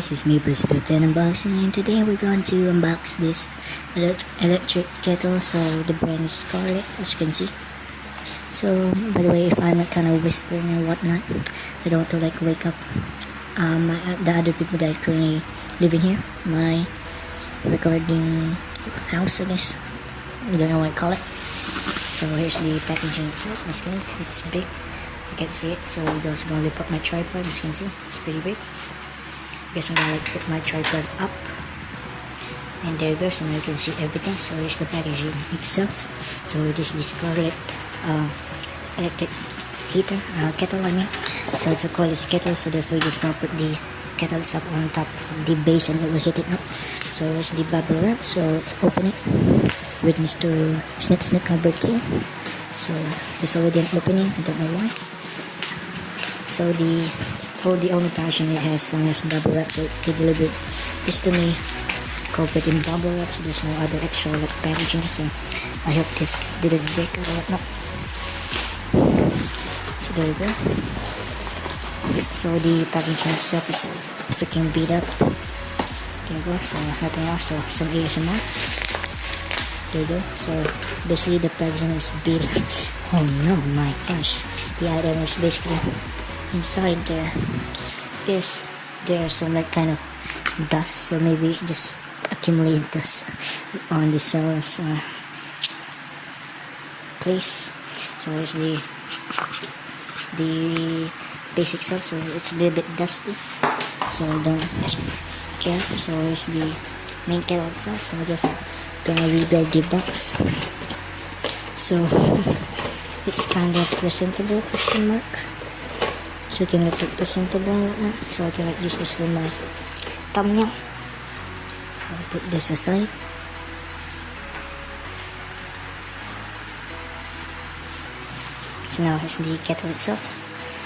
this is me, Brisbane Unboxing, and today we're going to unbox this electric kettle. So the brand is Scarlett, as you can see. So by the way, if I'm kind of whispering and whatnot, I don't want to like wake up the other people that are currently living here, my recording house, I guess. I don't know what I call it. So here's the packaging itself. As you can see, it's big. You can see it. So I'm just gonna put my tripod. As you can see, it's pretty big. Guess I'm gonna like put my tripod up, and there it goes. And you can see everything. So here's the packaging itself. So this is the Scarlett electric heater kettle, I mean. So it's a cordless kettle, so therefore you're just gonna put the kettle up on top of the base and it will heat it up. So here's the bubble wrap. So let's open it with Mr. Snip number 2. So there's already an opening, I don't know why. So the only packaging it has some nice bubble wrap, so it can deliver this to me covered in bubble wrap, so there's no other extra like packaging. So I hope this didn't break or whatnot. So there you go. So the packaging itself is freaking beat up. There you go. So nothing else. So some ASMR. There you go. So basically the packaging is beat up. Oh no, my gosh. The item is basically inside there. Guess there's some like kind of dust, so maybe just accumulate dust on the seller's place. So here's the basic stuff, so it's a little bit dusty, so don't care. So here's the main kettle itself, so I'm just gonna rebuild the box. So it's kind of presentable, question mark, so you can look like presentable and whatnot. So I can like use this for my thumbnail. So I'll put this aside. So now here's the kettle itself.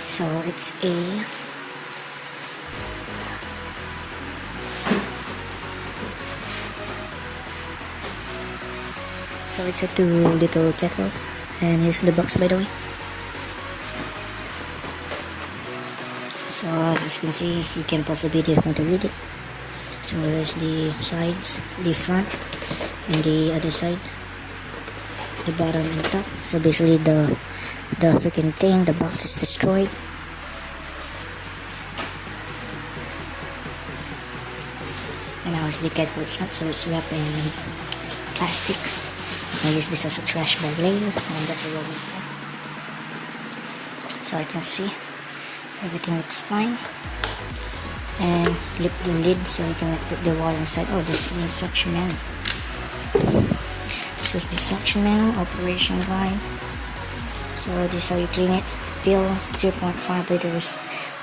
So it's a it's a 2-liter kettle, and here's the box, by the way. So as you can see, you can pause the video if you want to read it. So there's the sides, the front, and the other side, the bottom and top. So basically the freaking thing, the box is destroyed. And now it's the kettle itself, so it's wrapped in plastic. I use this as a trash bag later, and that's a rolling side. So I can see everything looks fine. And lift the lid so you can like put the water inside. Oh, this is the instruction manual. This is the instruction manual, operation guide. So this is how you clean it. Fill 0.5 liters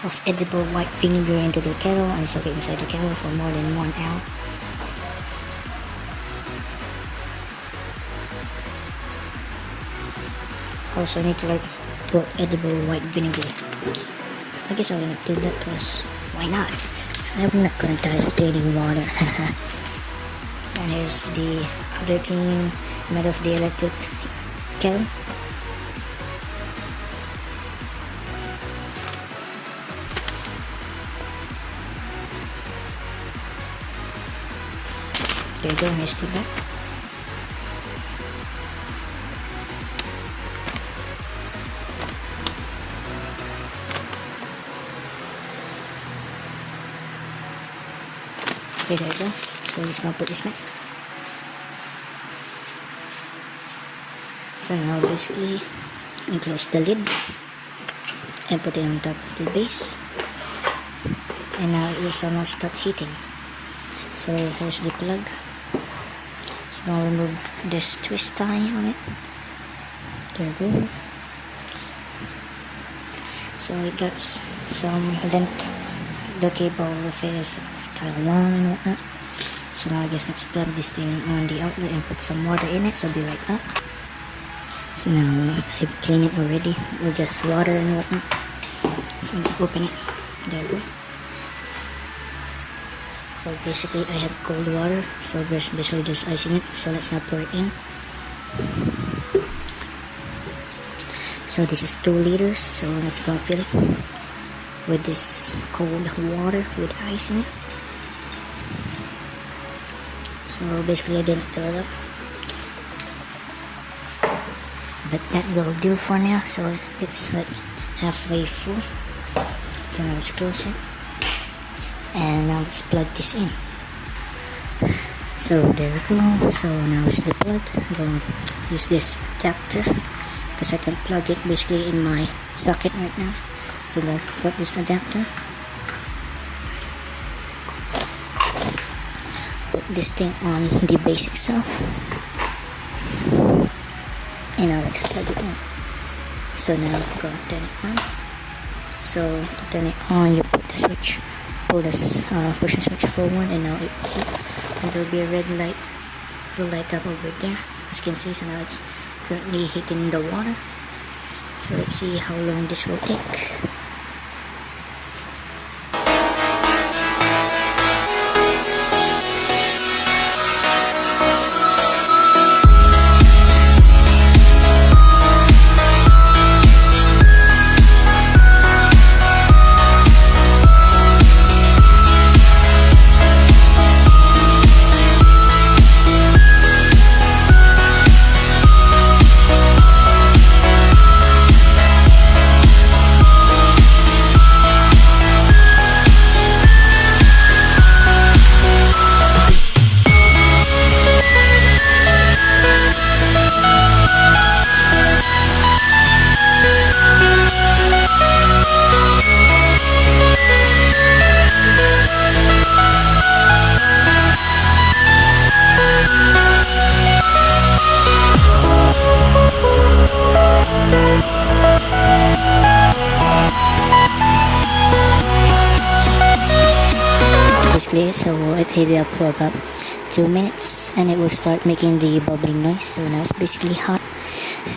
of edible white vinegar into the kettle and soak it inside the kettle for more than 1 hour. Also need to like put edible white vinegar. I guess I'm gonna do that because why not? I'm not gonna die of draining water. And here's the other cleaning method of the electric kettle. There you go, here's the back. Okay, there you go. So I'm just gonna put this back. So now basically close the lid and put it on top of the base. And now it will almost start heating. So here's the plug. So now remove this twist tie on it. There you go. So it got some length. The cable of it is kind of long and whatnot. So now I guess let's plug this thing on the outlet and put some water in it. So I'll be right back. So now I've cleaned it already with just water and whatnot. So let's open it. There we go. So basically I have cold water, so basically just icing it. So let's now pour it in. So this is 2 liters, so let's go fill it with this cold water with ice in it. so basically I didn't fill it up, but that will do for now. So it's like halfway full, so now let's close it, and now let's plug this in. So there we go. So now it's the plug. I'm going to use this adapter because I can plug it basically in my socket right now. So I'm going to put this adapter, put this thing on the base itself, and now let's plug it in. So now I'm going to turn it on. So to turn it on, you put the switch, pull this push the switch forward, and now there will be a red light will light up over there, as you can see. So now it's currently heating the water, so let's see how long this will take. So it heated up for about 2 minutes, and it will start making the bubbling noise. So now it's basically hot.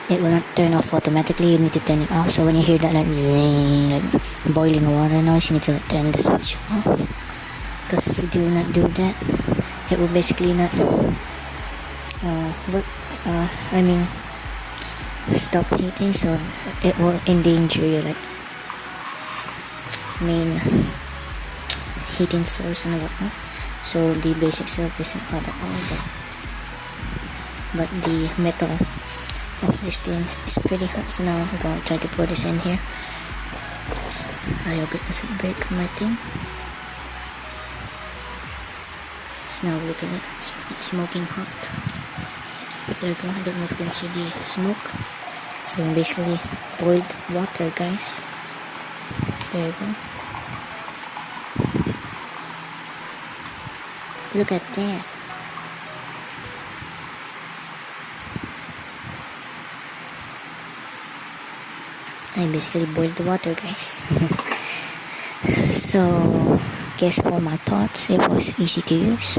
It will not turn off automatically. You need to turn it off. So when you hear that like zing, like boiling water noise, you need to turn the switch off, because if you do not do that, it will basically not work. Stop heating. So it will endanger your like main heating source and whatnot. So the base itself isn't hot at all, but the metal of this thing is pretty hot. So now I'm going to try to put this in here. I hope it doesn't break my thing. So now look at it, it's smoking hot. But there you go, I don't know if you can see the smoke. So basically boiled water, guys. There you go. Look at that. I basically boiled the water, guys. So guess for my thoughts, it was easy to use.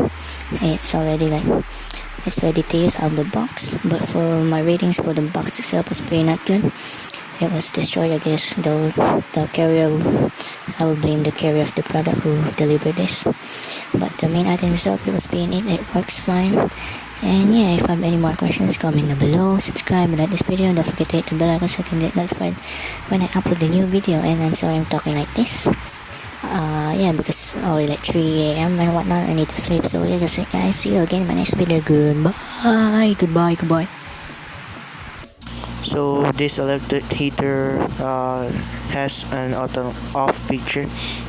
It's ready to use out of the box. But for my ratings for the box itself was pretty not good. It was destroyed, I guess. The carrier, I will blame the carrier of the product who delivered this. But the main item itself, it was being it works fine. And yeah, if you have any more questions, comment down below, subscribe and like this video, and don't forget to hit the bell icon so you can get notified when I upload the new video. And I'm sorry I'm talking like this. Yeah, because it's already like 3 a.m. and whatnot. I need to sleep. So yeah, that's it, guys. See you again in my next video. Goodbye. So this electric heater has an auto off feature.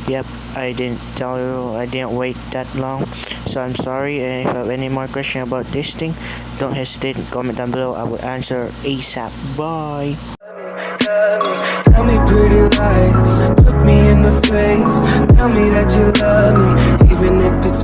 Yep, I didn't tell you, I didn't wait that long, so I'm sorry. And if you have any more question about this thing, don't hesitate, comment down below. I will answer ASAP. Bye. Tell me pretty lies, look me in the face, tell me that you love me, even if it's